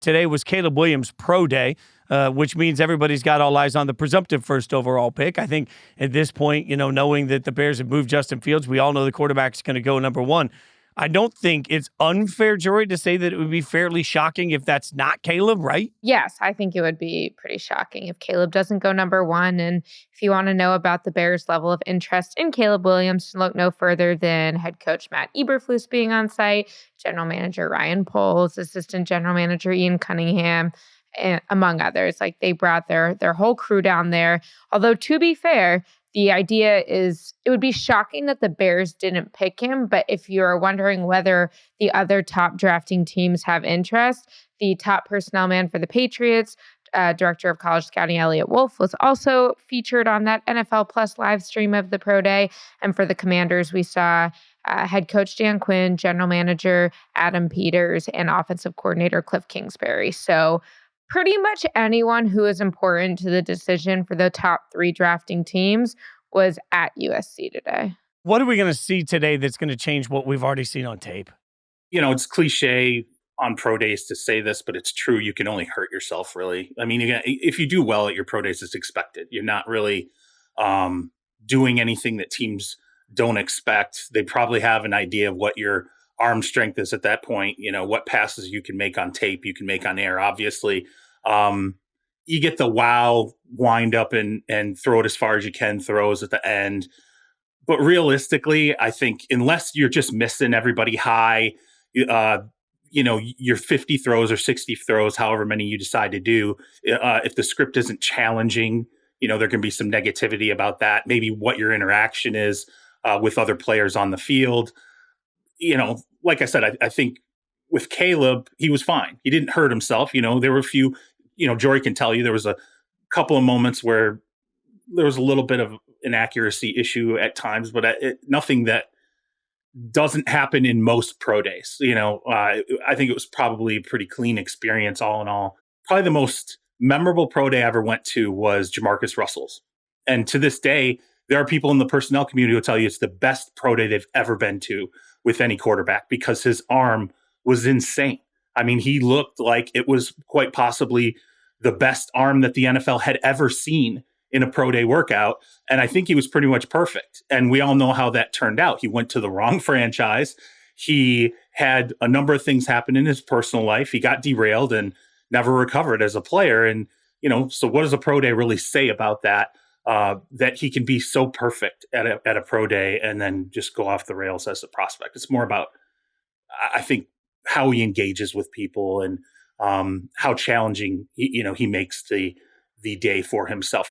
Today was Caleb Williams' pro day, which means everybody's got all eyes on the presumptive first overall pick. I think at this point, knowing that the Bears have moved Justin Fields, we all know the quarterback's going to go number one. I don't think it's unfair, Jori, to say that it would be fairly shocking if that's not Caleb, right? Yes, I think it would be pretty shocking if Caleb doesn't go number one. And if you want to know about the Bears' level of interest in Caleb Williams, look no further than head coach Matt Eberflus being on site, general manager Ryan Poles, assistant general manager Ian Cunningham, among others. Like, they brought their whole crew down there. Although, to be fair, the idea is it would be shocking that the Bears didn't pick him. But if you're wondering whether the other top drafting teams have interest, the top personnel man for the Patriots, director of college scouting Elliot Wolf, was also featured on that NFL Plus live stream of the pro day. And for the Commanders, we saw head coach Dan Quinn, general manager Adam Peters, and offensive coordinator Cliff Kingsbury. So pretty much anyone who is important to the decision for the top three drafting teams was at USC today. What are we going to see today that's going to change what we've already seen on tape? It's cliche on pro days to say this, but it's true. You can only hurt yourself, really. I mean, again, if you do well at your pro days, it's expected. You're not really doing anything that teams don't expect. They probably have an idea of what your arm strength is at that point, what passes you can make on tape, you can make on air, obviously. You get the wow, wind up and throw it as far as you can, throws at the end. But realistically, I think unless you're just missing everybody high, your 50 throws or 60 throws, however many you decide to do, if the script isn't challenging, there can be some negativity about that. Maybe what your interaction is with other players on the field. Like I said, I think with Caleb, he was fine. He didn't hurt himself. There were a few, Jori can tell you, there was a couple of moments where there was a little bit of an accuracy issue at times, but nothing that doesn't happen in most pro days. I think it was probably a pretty clean experience all in all. Probably the most memorable pro day I ever went to was Jamarcus Russell's. And to this day, there are people in the personnel community who will tell you it's the best pro day they've ever been to with any quarterback because his arm was insane. I mean, he looked like it was quite possibly the best arm that the NFL had ever seen in a pro day workout. And I think he was pretty much perfect. And we all know how that turned out. He went to the wrong franchise. He had a number of things happen in his personal life. He got derailed and never recovered as a player. And, so what does a pro day really say about that? That he can be so perfect at a pro day and then just go off the rails as a prospect. It's more about, I think, how he engages with people and how challenging he makes the day for himself.